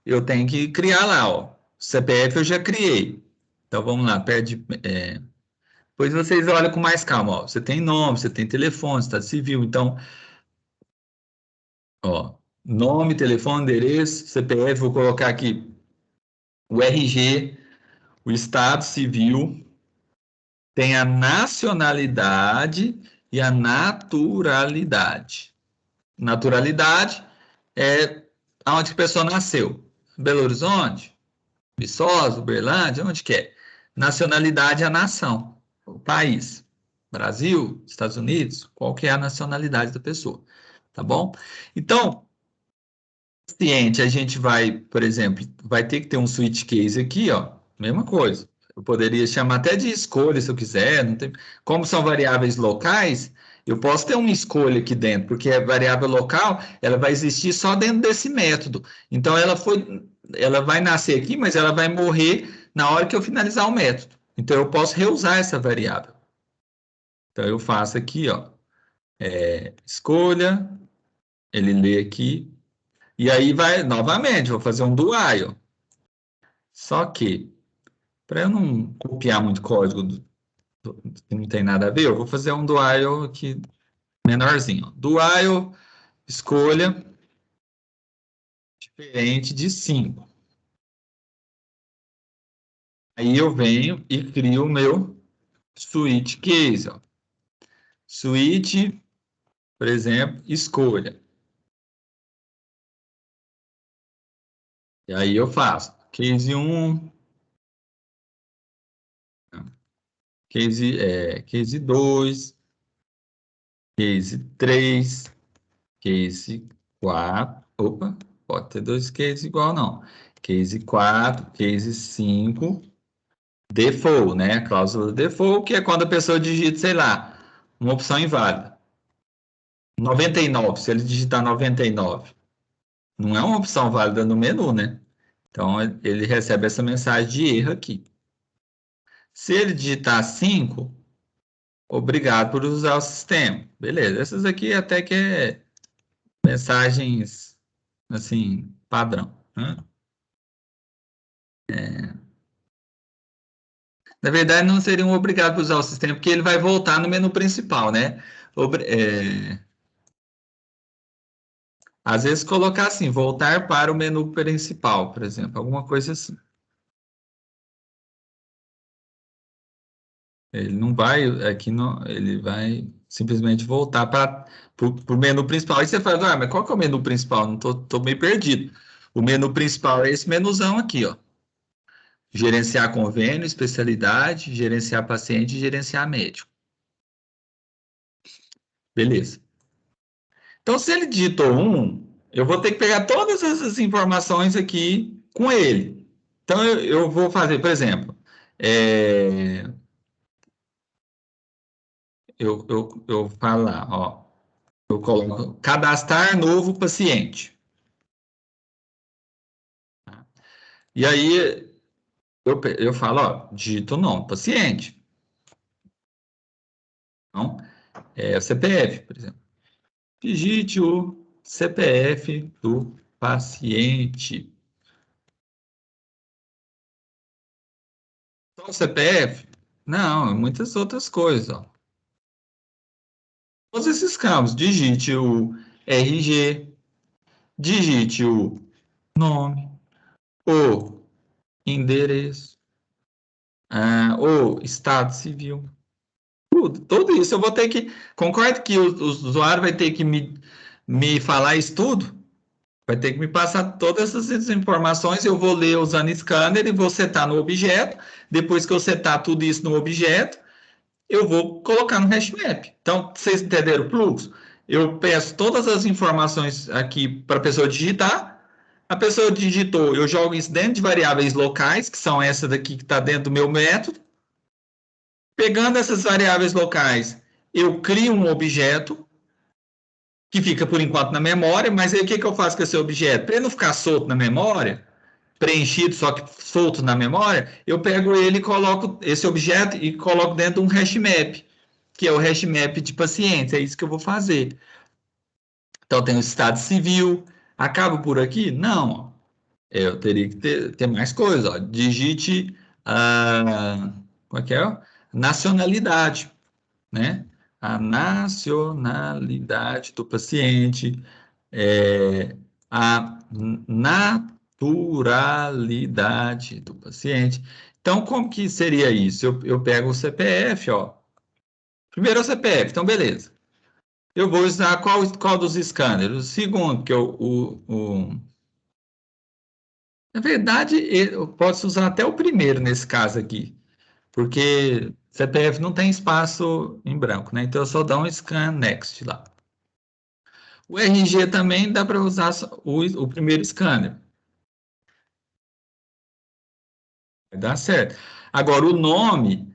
eu tenho que criar lá, ó. CPF eu já criei. Então, vamos lá, perde. Depois vocês olham com mais calma, ó. Você tem nome, você tem telefone, estado civil. Então, ó, nome, telefone, endereço, CPF, vou colocar aqui o RG, o estado civil, tem a nacionalidade e a naturalidade. Naturalidade é onde a pessoa nasceu. Belo Horizonte, Viçosa, Uberlândia, onde que é? Nacionalidade é a nação, o país. Brasil, Estados Unidos, qual que é a nacionalidade da pessoa, tá bom? Então, paciente, a gente vai, por exemplo, vai ter que ter um switch case aqui, ó, mesma coisa. Eu poderia chamar até de escolha se eu quiser, não tem... Como são variáveis locais, eu posso ter uma escolha aqui dentro, porque a variável local, ela vai existir só dentro desse método. Então, ela vai nascer aqui, mas ela vai morrer na hora que eu finalizar o método. Então, eu posso reusar essa variável. Então, eu faço aqui, ó, escolha, ele lê aqui, e aí vai, novamente, vou fazer um do while. Só que, para eu não copiar muito código que não tem nada a ver, eu vou fazer um do while aqui menorzinho. Do while, escolha, diferente de 5. Aí eu venho e crio o meu switch case. Ó. Switch, por exemplo, escolha. E aí eu faço case 1, case 2, case 3, case 4. Opa, pode ter dois cases igual, não. Case 4, case 5, default, né? A cláusula default, que é quando a pessoa digita, sei lá, uma opção inválida. 99, se ele digitar 99, não é uma opção válida no menu, né? Então, ele recebe essa mensagem de erro aqui. Se ele digitar 5, obrigado por usar o sistema. Beleza, essas aqui até que é mensagens, assim, padrão, né? Na verdade, não seria um obrigado por usar o sistema, porque ele vai voltar no menu principal, né? Às vezes colocar assim, voltar para o menu principal, por exemplo, alguma coisa assim. Ele não vai, aqui não, ele vai simplesmente voltar para o menu principal. Aí você fala, mas qual que é o menu principal? Não tô meio perdido. O menu principal é esse menuzão aqui, ó. Gerenciar convênio, especialidade, gerenciar paciente, gerenciar médico. Beleza. Então, se ele digitou um, eu vou ter que pegar todas essas informações aqui com ele. Então, eu vou fazer, por exemplo, é, eu falo lá, ó, eu coloco cadastrar novo paciente. E aí, eu falo, ó, digito o nome, paciente. Então, é o CPF, por exemplo. Digite o CPF do paciente. Só o CPF? Não, muitas outras coisas, ó. Todos esses campos, digite o RG, digite o nome, o endereço, o estado civil, tudo isso. Eu vou ter que, concordo que o usuário vai ter que me falar isso tudo, vai ter que me passar todas essas informações, eu vou ler usando scanner e vou setar no objeto, depois que eu setar tudo isso no objeto, eu vou colocar no HashMap. Então, vocês entenderam o fluxo? Eu peço todas as informações aqui para a pessoa digitar. A pessoa digitou, eu jogo isso dentro de variáveis locais, que são essa daqui que está dentro do meu método. Pegando essas variáveis locais, eu crio um objeto que fica por enquanto na memória, mas aí o que, que eu faço com esse objeto? Para ele não ficar solto na memória, preenchido, só que solto na memória, eu pego ele e coloco esse objeto e coloco dentro de um HashMap, que é o HashMap de pacientes. É isso que eu vou fazer. Então, tem o estado civil. Acabo por aqui? Não. Eu teria que ter mais coisa. Ó. Digite como é que é? Nacionalidade, né? A nacionalidade do paciente, a naturalidade do paciente. Então, como que seria isso? Eu pego o CPF, ó. Primeiro é o CPF, então beleza. Eu vou usar qual dos scanners? O segundo, que é na verdade, eu posso usar até o primeiro nesse caso aqui, porque CPF não tem espaço em branco, né? Então eu só dou um scan next lá. O RG também dá para usar o primeiro scanner. Vai dar certo. Agora, o nome,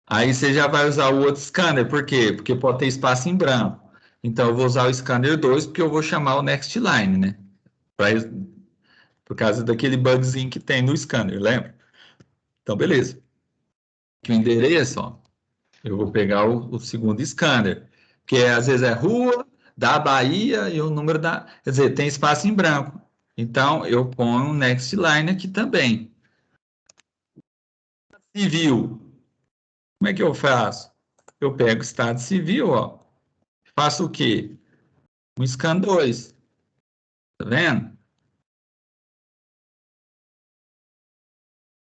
aí você já vai usar o outro scanner. Por quê? Porque pode ter espaço em branco. Então, eu vou usar o scanner 2 porque eu vou chamar o next line, né? Pra, por causa daquele bugzinho que tem no scanner, lembra? Então, beleza. Que o endereço, ó, eu vou pegar o segundo scanner, que às vezes é rua da Bahia e o número da. Quer dizer, tem espaço em branco. Então, eu ponho o next line aqui também. Civil. Como é que eu faço? Eu pego o estado civil, ó. Faço o quê? Um scan 2. Tá vendo?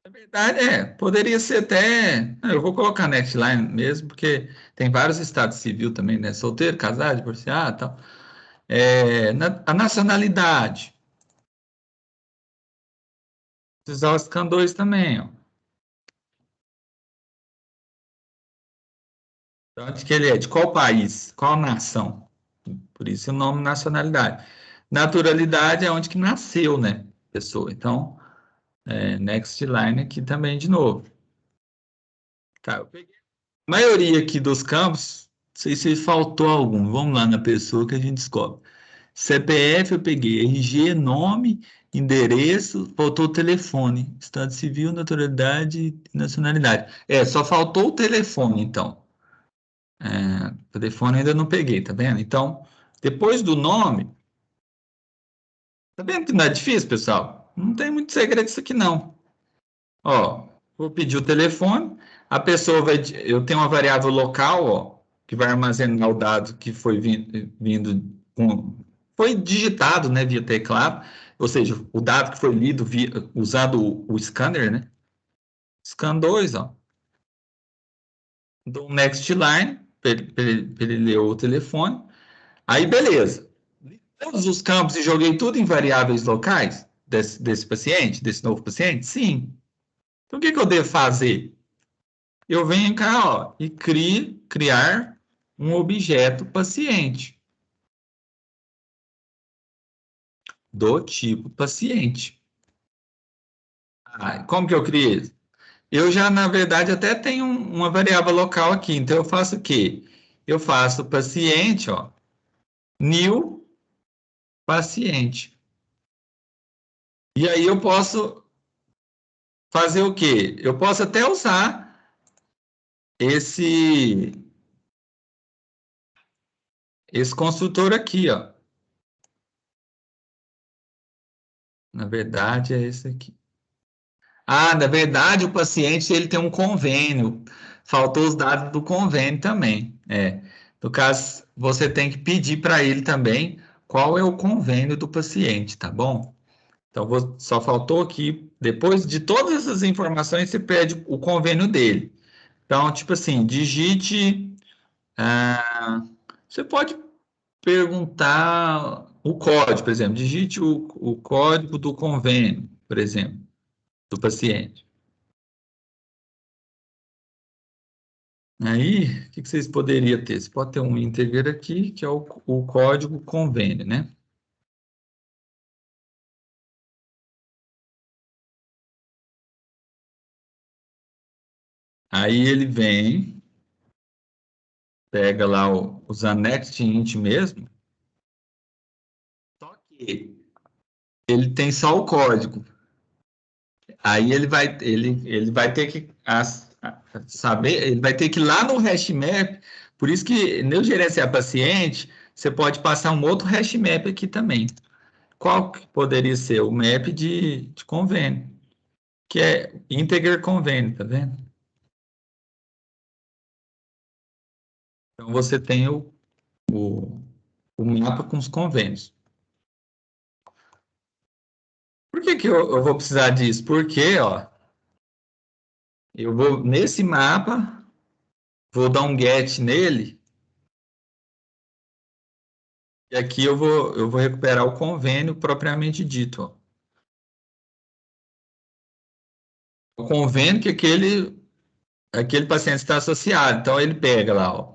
Na verdade, poderia ser até. Eu vou colocar Nextline mesmo, porque tem vários estados civil também, né? Solteiro, casado, divorciado e tal. A nacionalidade. Precisar o scan 2 também, ó. Então, de que ele é? De qual país? Qual nação? Por isso o nome nacionalidade. Naturalidade é onde que nasceu, né? Pessoa. Então, Nextline aqui também de novo. Tá, eu peguei. A maioria aqui dos campos, não sei se faltou algum. Vamos lá na pessoa que a gente descobre. CPF eu peguei, RG, nome, endereço, faltou o telefone, estado civil, naturalidade e nacionalidade. Só faltou o telefone, então. O telefone ainda não peguei, tá vendo? Então, depois do nome, tá vendo que não é difícil, pessoal? Não tem muito segredo isso aqui, não. Ó, vou pedir o telefone, a pessoa vai. Eu tenho uma variável local, ó, que vai armazenar o dado que foi vindo com. Foi digitado, né, via teclado, ou seja, o dado que foi lido usando o scanner, né? Scan 2, ó. Do next line, para ele ler o telefone. Aí, beleza. Todos os campos e joguei tudo em variáveis locais desse paciente, desse novo paciente? Sim. Então, o que eu devo fazer? Eu venho cá, ó, e criar um objeto paciente do tipo paciente. Como que eu criei? Eu já, na verdade, até tenho uma variável local aqui. Então, eu faço o quê? Eu faço paciente, ó, new paciente. E aí eu posso fazer o quê? Eu posso até usar esse, esse construtor aqui, ó. Na verdade, é esse aqui. Na verdade, o paciente ele tem um convênio. Faltou os dados do convênio também. No caso, você tem que pedir para ele também qual é o convênio do paciente, tá bom? Então, só faltou aqui, depois de todas essas informações, você pede o convênio dele. Então, tipo assim, digite. Você pode perguntar o código, por exemplo, digite o código do convênio, por exemplo, do paciente. Aí, o que vocês poderiam ter? Você pode ter um integer aqui, que é o código convênio, né? Aí ele vem, pega lá os next int mesmo, só que ele tem só o código. Aí ele vai ter que saber, ele vai ter que ir lá no hash map, por isso que no gerenciar paciente, você pode passar um outro hash map aqui também. Qual que poderia ser? O map de convênio, que é integer convênio, tá vendo? Então você tem o, o mapa com os convênios. Por que que eu vou precisar disso? Porque, ó, eu vou nesse mapa, vou dar um get nele, e aqui eu vou recuperar o convênio propriamente dito. Ó. O convênio que aquele paciente está associado. Então, ele pega lá, ó,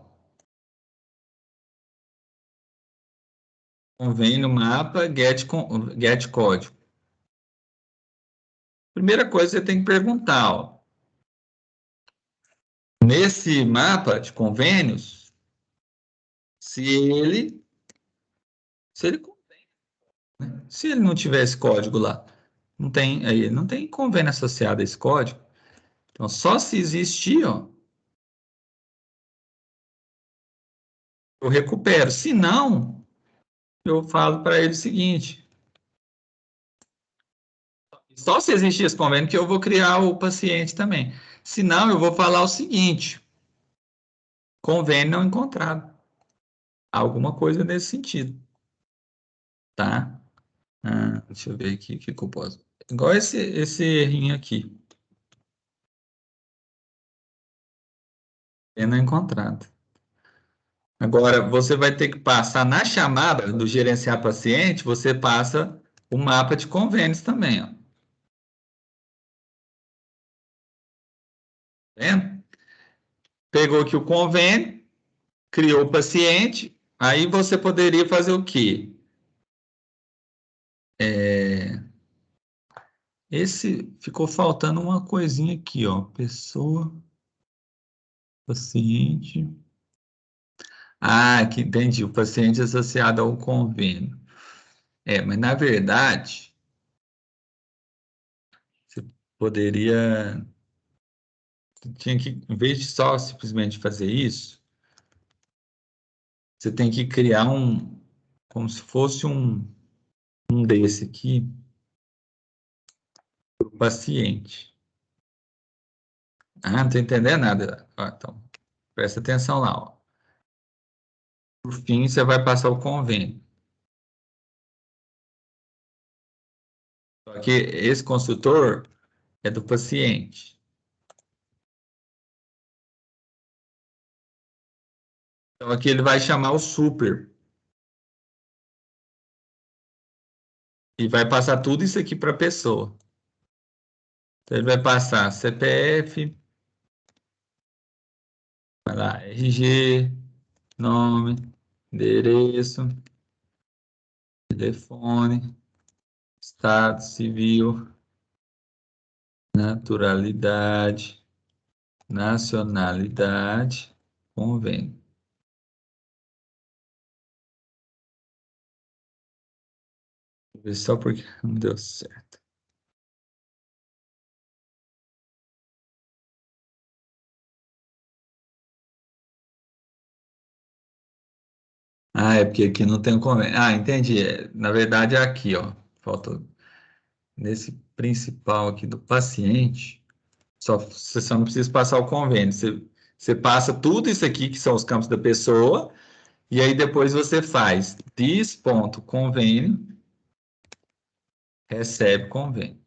convênio, mapa, get código. Primeira coisa que você tem que perguntar, ó, nesse mapa de convênios, se ele, se ele, né? Se ele não tiver esse código lá, não tem convênio associado a esse código. Então, só se existir, ó, eu recupero. Se não, eu falo para ele o seguinte: só se existir esse convênio que eu vou criar o paciente também. Se não, eu vou falar o seguinte: convênio não encontrado. Alguma coisa nesse sentido, tá? Deixa eu ver aqui o que eu posso. Igual esse errinho aqui. Não encontrado. Agora, você vai ter que passar na chamada do gerenciar paciente, você passa o mapa de convênios também, ó. Tá vendo? Pegou aqui o convênio, criou o paciente, aí você poderia fazer o quê? Esse ficou faltando uma coisinha aqui, ó. Pessoa, paciente. Que entendi. O paciente associado ao convênio. Mas na verdade, você poderia. Tinha que, em vez de só simplesmente fazer isso, você tem que criar como se fosse um desse aqui, para o paciente. Não estou entendendo nada. Então, presta atenção lá, ó. Por fim, você vai passar o convênio. Só que esse consultor é do paciente. Então, aqui ele vai chamar o super e vai passar tudo isso aqui para a pessoa. Então, ele vai passar CPF, vai lá, RG, nome, endereço, telefone, estado civil, naturalidade, nacionalidade, convênio. Vou ver só porque não deu certo. É porque aqui não tem convênio. Entendi. Na verdade é aqui, ó. Falta nesse principal aqui do paciente. Você só não precisa passar o convênio. Você passa tudo isso aqui, que são os campos da pessoa, e aí depois você faz dis.convênio, recebe convênio.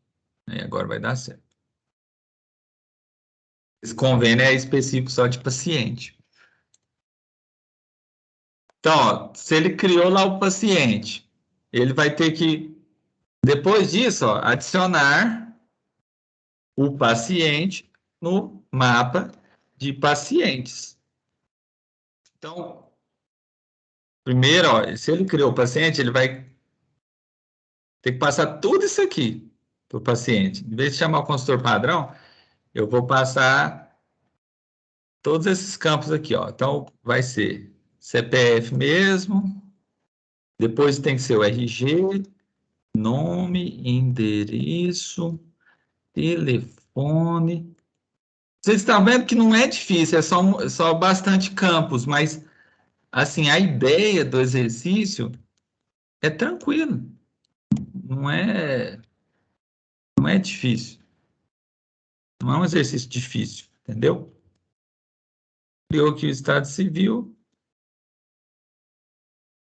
Aí agora vai dar certo. Esse convênio é específico só de paciente. Então, ó, se ele criou lá o paciente, ele vai ter que, depois disso, ó, adicionar o paciente no mapa de pacientes. Então, primeiro, ó, se ele criou o paciente, ele vai ter que passar tudo isso aqui para o paciente. Em vez de chamar o consultor padrão, eu vou passar todos esses campos aqui, ó. Então, vai ser CPF mesmo, depois tem que ser o RG, nome, endereço, telefone. Vocês estão vendo que não é difícil, é só bastante campos, mas assim, a ideia do exercício é tranquilo, não é, não é difícil, não é um exercício difícil, entendeu? Criou aqui o estado civil,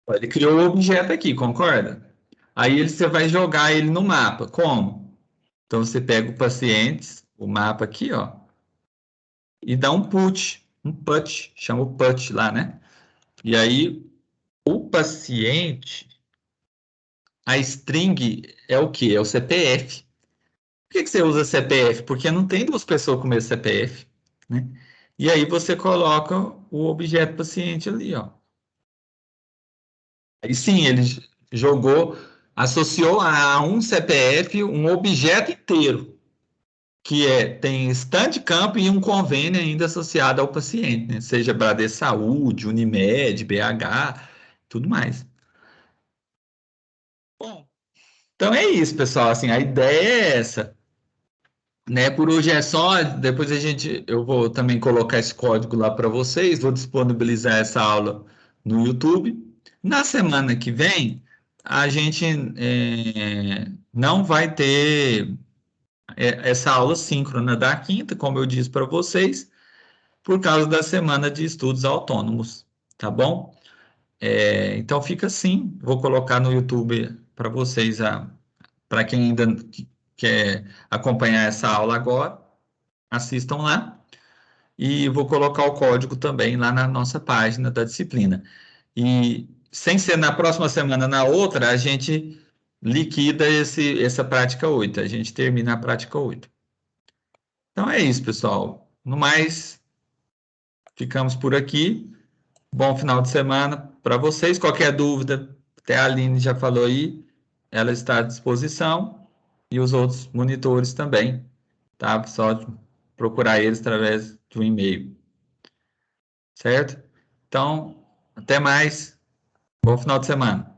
ele criou o objeto aqui, concorda? Aí você vai jogar ele no mapa. Como? Então você pega o pacientes, o mapa aqui, ó, e dá um put. um PUT, chama o PUT lá, né? E aí, o paciente, a string é o quê? É o CPF. Por que você usa CPF? Porque não tem duas pessoas com o mesmo CPF, né? E aí você coloca o objeto paciente ali, ó. Aí sim, ele jogou, associou a um CPF um objeto inteiro, que tem estante de campo e um convênio ainda associado ao paciente, né? Seja Bradesco Saúde, Unimed, BH, tudo mais. Bom, então é isso, pessoal. Assim, a ideia é essa, né? Por hoje é só. Depois eu vou também colocar esse código lá para vocês. Vou disponibilizar essa aula no YouTube. Na semana que vem, a gente não vai ter essa aula síncrona da quinta, como eu disse para vocês, por causa da semana de estudos autônomos, tá bom? Então fica assim. Vou colocar no YouTube para vocês, para quem ainda quer acompanhar essa aula agora, assistam lá. E vou colocar o código também lá na nossa página da disciplina. E sem ser na próxima semana, na outra, a gente liquida essa prática 8. A gente termina a prática 8. Então é isso, pessoal. No mais, ficamos por aqui. Bom final de semana para vocês. Qualquer dúvida, até a Aline já falou aí, ela está à disposição. E os outros monitores também, tá? Só procurar eles através do e-mail, certo? Então, até mais. Bom final de semana.